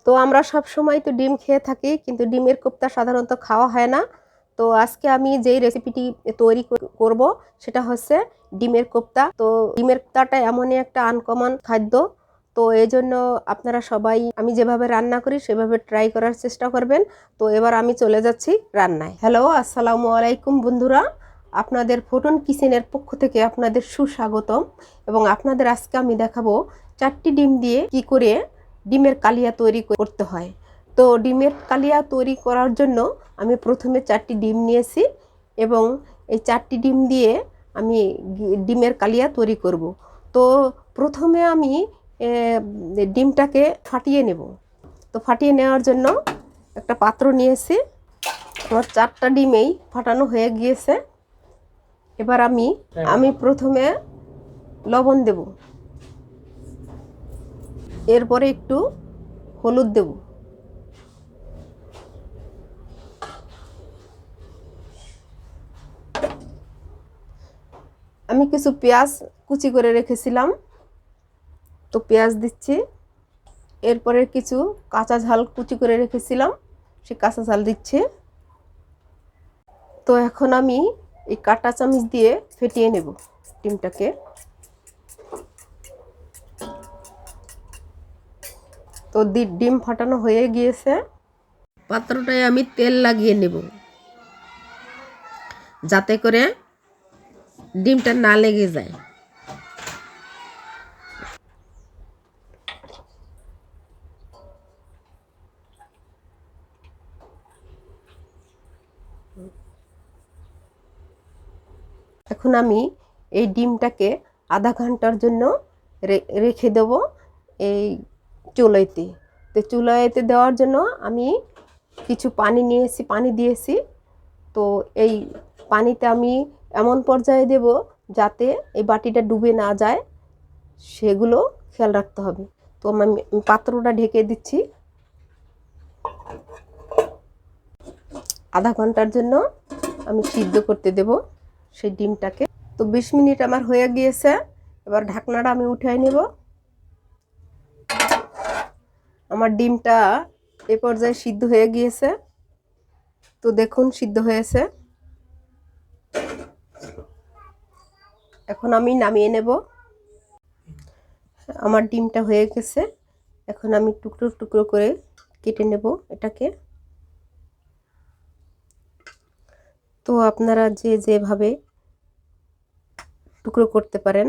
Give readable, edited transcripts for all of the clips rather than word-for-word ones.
তো আমরা সব সময় তো ডিম খেয়ে থাকি, কিন্তু ডিমের কোপ্তা সাধারণত খাওয়া হয় না। তো আজকে আমি যেই রেসিপিটি তৈরি করব সেটা হচ্ছে ডিমের কোপ্তা। তো ডিমের কোপ্তাটা এমনই একটা আনকমন খাদ্য, তো এই জন্য আপনারা সবাই আমি যেভাবে রান্না করি সেভাবে ট্রাই করার চেষ্টা করবেন। তো এবার আমি চলে যাচ্ছি রান্নায়। হ্যালো, আসসালামু আলাইকুম বন্ধুরা, আপনাদের ফুটন কিচেনের পক্ষ থেকে আপনাদের সুস্বাগতম। এবং আপনাদের আজকে আমি দেখাবো 4টি ডিম দিয়ে কি করে ডিমের কালিয়া তৈরি করতে হয়। তো ডিমের কালিয়া তৈরি করার জন্য আমি প্রথমে 4টি ডিম নিয়েছি এবং এই 4টি ডিম দিয়ে আমি ডিমের কালিয়া তৈরি করব। তো প্রথমে আমি ডিমটাকে ফাটিয়ে নেব। তো ফাটিয়ে নেওয়ার জন্য একটা পাত্র নিয়েছি। আমার 4টা ডিমেই ফাটানো হয়ে গিয়েছে। এবার আমি প্রথমে লবণ দেব, এরপরে একটু হলুদ দেব, আমি কিছু পেঁয়াজ কুচি করে রেখেছিলাম, তো পেঁয়াজ দিচ্ছি। এরপরে কিছু কাঁচা ঝাল কুচি করে রেখেছিলাম, সে কাঁচা ঝাল দিচ্ছি। তো এখন আমি এই কাঁটা চামচ দিয়ে ফেটিয়ে নেব ডিমটাকে। তো ডিম ফাটানো হয়ে গিয়েছে। পাত্রটায় আমি তেল লাগিয়ে নেব যাতে করে ডিমটা না লেগে যায়। এখন আমি এই ডিমটাকে আধা ঘন্টার জন্য রেখে দেব এই চুলাইতে। তো চুলাইতে দেওয়ার জন্য আমি কিছু পানি নিয়েছি, পানি দিয়েছি। তো এই পানিতে আমি এমন পর্যায়ে দেব যাতে এই বাটিটা ডুবে না যায়, সেগুলো খেয়াল রাখতে হবে। তো আমি পাত্রটা ঢেকে দিচ্ছি। আধা ঘন্টার জন্য আমি সিদ্ধ করতে দেব সেই ডিমটাকে। তো 20 মিনিট আমার হয়ে গিয়েছে। এবার ঢাকনাটা আমি উঠাই নেব। আমার ডিমটা এ পর্যায়ে সিদ্ধ হয়ে গিয়েছে। তো দেখুন সিদ্ধ হয়েছে। এখন আমি নামিয়ে নেব। আমার ডিমটা হয়ে গেছে। এখন আমি টুকরো টুকরো করে কেটে নেব এটাকে। তো আপনারা যে যেভাবে টুকরো করতে পারেন,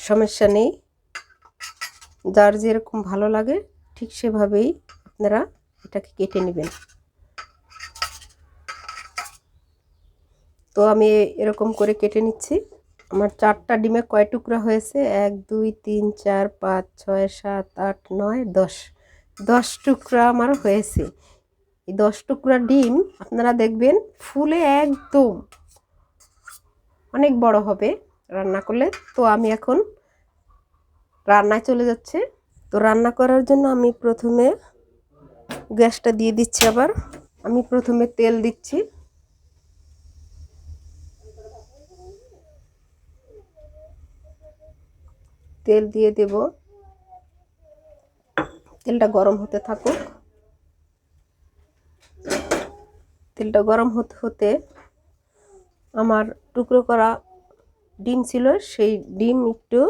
সমস্যা নেই। যার যেরকম ভালো লাগে ঠিক সেভাবেই আপনারা এটাকে কেটে নেবেন। তো আমি এরকম করে কেটে নিচ্ছি। আমার 4টা ডিমে কয় টুকরা হয়েছে? 1 2 3 4 5 6 7 8 9 10। 10 টুকরা আমার হয়েছে। এই 10 টুকরা ডিম আপনারা দেখবেন ফুলে একদম অনেক বড় হবে রান্না করলে। তো আমি এখন রান্নায় চলে যাচ্ছি। তো রান্না করার জন্য আমি প্রথমে গ্যাসটা দিয়ে দিচ্ছি। আবার আমি প্রথমে তেল দিচ্ছি। তেল দিয়ে দেব। তেলটা গরম হতে থাকুক। তেলটা গরম হতে হতে আমার টুকরো করা ডিম ছিল, সেই ডিম একটু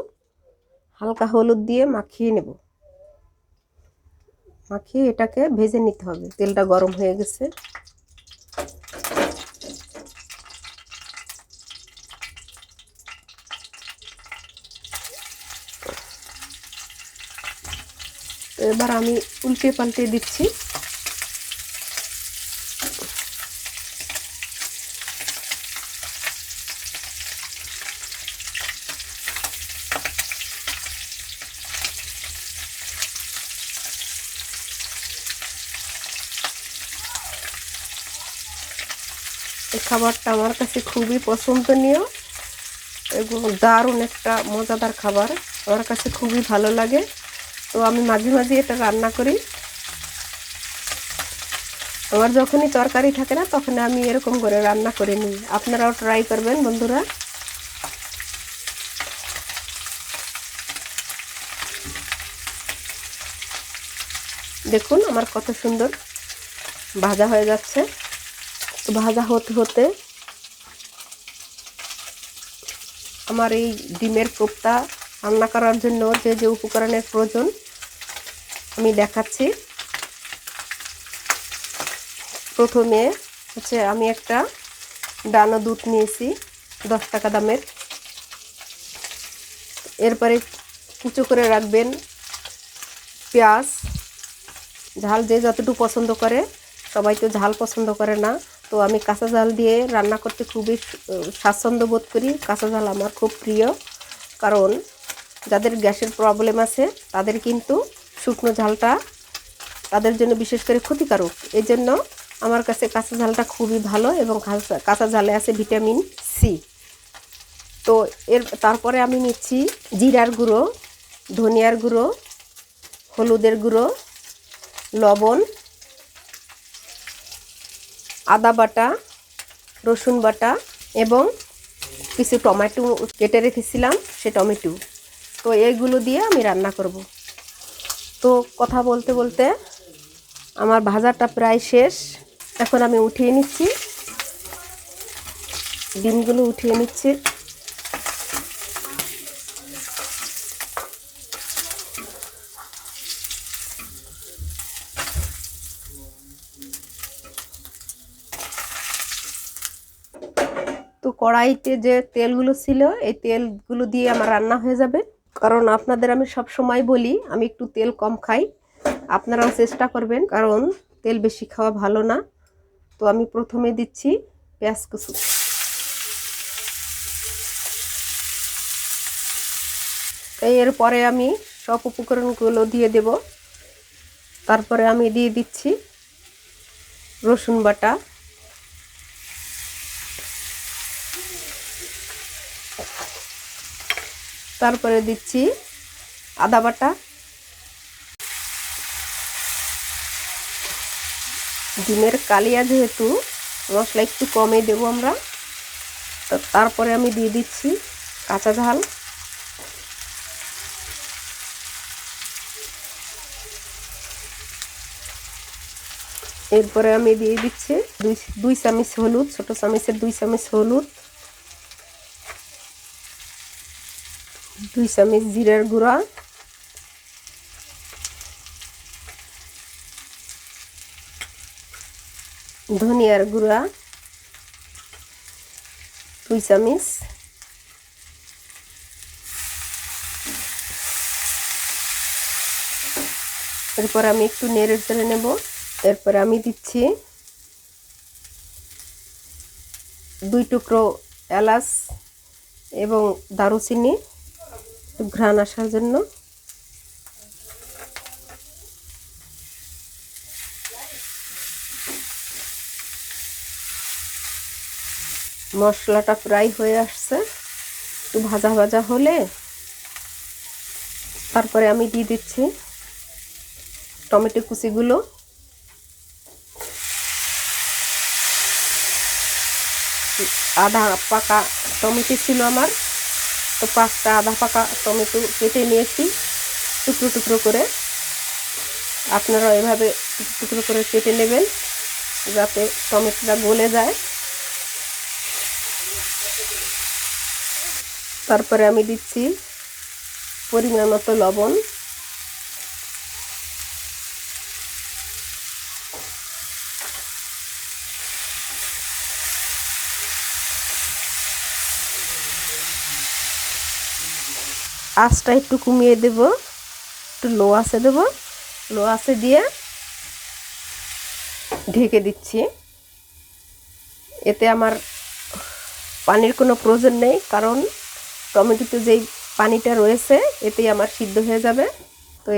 হালকা হলুদ দিয়ে মাখিয়ে নেব। মাখিয়ে এটাকে ভেজে নিতে হবে। তেলটা গরম হয়ে গেছে। তো এবার আমি উল্টে পাল্টে দিচ্ছি। এই খাবারটা আমার কাছে খুবই পছন্দনীয় এবং দারুণ একটা মজাদার খাবার। আমার কাছে খুবই ভালো লাগে। তো আমি মাঝে মাঝে এটা রান্না করি। আমার যখনই তরকারি থাকে না তখন আমি এরকম করে রান্না করে নিই। আপনারাও ট্রাই করবেন বন্ধুরা। দেখুন আমার কত সুন্দর ভাজা হয়ে যাচ্ছে। তো ভাজা হতে হতে আমার এই ডিমের কোপ্তা রান্না করার জন্য যে যে উপকরণের প্রয়োজন আমি দেখাচ্ছি। প্রথমে হচ্ছে আমি একটা ডানো দুধ নিয়েছি 10 টাকা দামের। এরপরে কুচো করে রাখবেন পেঁয়াজ। ঝাল যে যতটুকু পছন্দ করে, সবাই তো ঝাল পছন্দ করে না, তো আমি কাঁচা ঝাল দিয়ে রান্না করতে খুবই স্বাচ্ছন্দ্য বোধ করি। কাঁচা ঝাল আমার খুব প্রিয়, কারণ যাদের গ্যাসের প্রবলেম আছে তাদের কিন্তু শুকনো ঝালটা তাদের জন্য বিশেষ করে ক্ষতিকারক। এই জন্য আমার কাছে কাঁচা ঝালটা খুবই ভালো, এবং কাঁচা ঝালে আছে ভিটামিন সি। তো তারপরে আমি নিচ্ছি জিরার গুঁড়ো, ধনিয়ার গুঁড়ো, হলুদের গুঁড়ো, লবণ, আদা বাটা, রসুন বাটা এবং কিছু টমেটো কেটে রেখেছিলাম, সে টমেটো। তো এইগুলো দিয়ে আমি রান্না করব। তো কথা বলতে বলতে আমার ভাজাটা প্রায় শেষ। এখন আমি উঠিয়ে নিচ্ছি, ডিমগুলো উঠিয়ে নিচ্ছি। তো কড়াইতে যে তেলগুলো ছিল, এই তেলগুলো দিয়ে আমার রান্না হয়ে যাবে। কারণ আপনাদের আমি সব সময় বলি আমি একটু তেল কম খাই, আপনারাও চেষ্টা করবেন, কারণ তেল বেশি খাওয়া ভালো না। তো আমি প্রথমে দিচ্ছি পেঁয়াজ কুচি। এরপরে আমি সব উপকরণগুলো দিয়ে দেব। তারপরে আমি দিয়ে দিচ্ছি রসুন বাটা, তারপরে দিচ্ছি আদা বাটা। ডিমের কালিয়া যেহেতু মশলা একটু কমই দেবো আমরা। তো তারপরে আমি দিয়ে দিচ্ছি কাঁচা ঝাল, এরপরে আমি দিয়ে দিচ্ছি দুই চামচ হলুদ, ছোট চামচের 2 চামচ হলুদ, 2 চামচ জিরার গুঁড়া, ধনিয়ার গুঁড়া 2 চামচ, এরপর আমি একটু নেড়ে চেড়ে নেব। এরপরে আমি দিচ্ছি 2 টুকরো এলাচ এবং দারুচিনি, ঘ্রাণ আসার জন্য। মশলাটা প্রায় হয়ে আসছে, একটু ভাজা ভাজা হলে তারপরে আমি দিয়ে দিচ্ছি টমেটো কুচিগুলো। আধা পাকা টমেটো ছিল আমার, তো 5টা আধা পাকা টমেটো কেটে নিয়েছি টুকরো টুকরো করে। আপনারা এভাবে টুকরো টুকরো করে কেটে নেবেন যাতে টমেটোটা গলে যায়। তারপরে আমি দিচ্ছি পরিমাণ মতো লবণ, আঁচটা একটু কমিয়ে দেব, একটু লো আঁচে দেব। লো আঁচে দিয়ে ঢেকে দিচ্ছি। এতে আমার পানির কোনো প্রয়োজন নেই, কারণ টমেটোতে যেই পানিটা রয়েছে এতেই আমার সিদ্ধ হয়ে যাবে। তো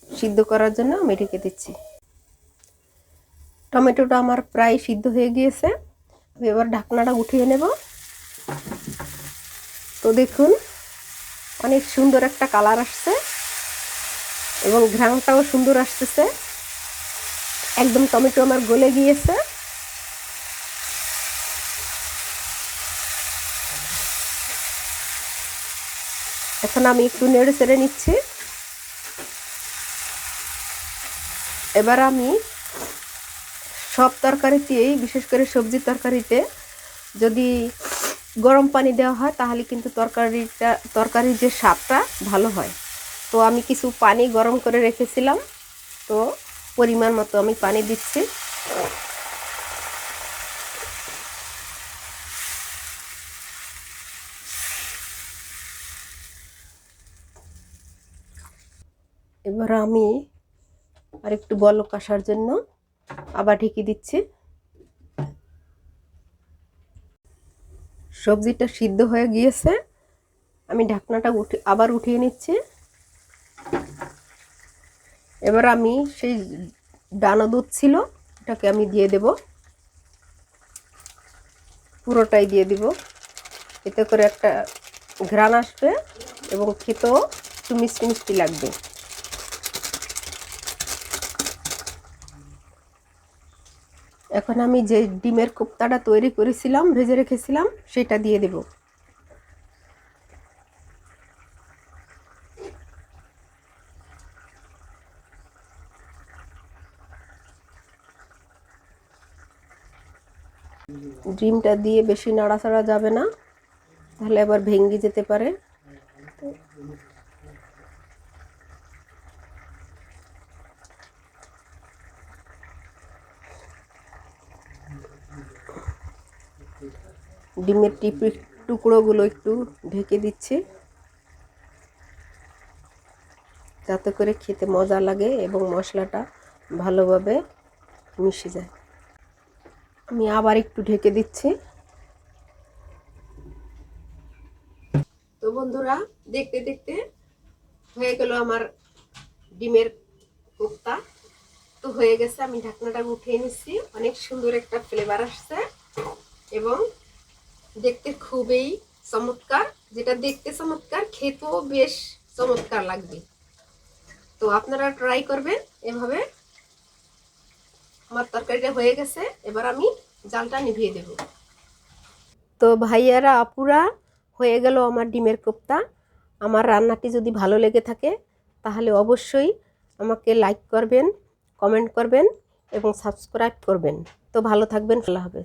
সিদ্ধ করার জন্য আমি ঢেকে দিচ্ছি। টমেটোটা আমার প্রায় সিদ্ধ হয়ে গিয়েছে, আমি এবার ঢাকনাটা উঠিয়ে নেব। তো দেখুন অনেক সুন্দর একটা কালার আসছে এবং ঘ্রাণটাও সুন্দর আসতেছে। একদম টমেটো আমার গলে গিয়েছে। এখন আমি একটু নেড়ে চেড়ে নিচ্ছি। এবার আমি সব তরকারিতেই, বিশেষ করে সবজির তরকারিতে যদি গরম পানি দেওয়া হয় তাহলে কিন্তু তরকারির যে স্বাদটা ভালো হয়। তো আমি কিছু পানি গরম করে রেখেছিলাম, তো পরিমাণ মতো আমি পানি দিচ্ছি। এবার আমি আর একটু বলক আসার জন্য আবার ঢেকে দিচ্ছি। সবজিটা সিদ্ধ হয়ে গিয়েছে, আমি ঢাকনাটা আবার উঠিয়ে নিচ্ছি। এবার আমি সেই ডানো দুধ ছিল এটাকে আমি দিয়ে দেব, পুরোটাই দিয়ে দিব। এতে করে একটা ঘ্রাণ আসবে এবং খেতেও একটু মিষ্টি মিষ্টি লাগবে। এখন আমি যে ডিমের কোপ্তাটা তৈরি করেছিলাম, ভেজে রেখেছিলাম, সেটা দিয়ে দেব। ডিমটা দিয়ে বেশি নাড়াচাড়া যাবে না, তাহলে আবার ভেঙে যেতে পারে। ডিমের টুকরোগুলো একটু ঢেকে দিচ্ছি, যাতে করে খেতে মজা লাগে এবং মশলাটা ভালোভাবে মিশে যায়। আমি আবার একটু ঢেকে দিচ্ছি। তো বন্ধুরা, দেখতে দেখতে হয়ে গেল আমার ডিমের কোপ্তা। তো হয়ে গেছে, আমি ঢাকনাটা উঠিয়ে নিচ্ছি। অনেক সুন্দর একটা ফ্লেভার আসছে এবং দেখতে খুবই চমৎকার। যেটা দেখতে চমৎকার, খেতেও বেশ চমৎকার লাগবে। তো আপনারা ট্রাই করবেন এভাবে। আমার তরকারিটা হয়ে গেছে, এবার আমি জালটা নিভিয়ে দেব। তো ভাইয়ারা, আপুরা, হয়ে গেল আমার ডিমের কোপ্তা। আমার রান্নাটি যদি ভালো লেগে থাকে তাহলে অবশ্যই আমাকে লাইক করবেন, কমেন্ট করবেন এবং সাবস্ক্রাইব করবেন। তো ভালো থাকবেন, আল্লাহ হাফেজ।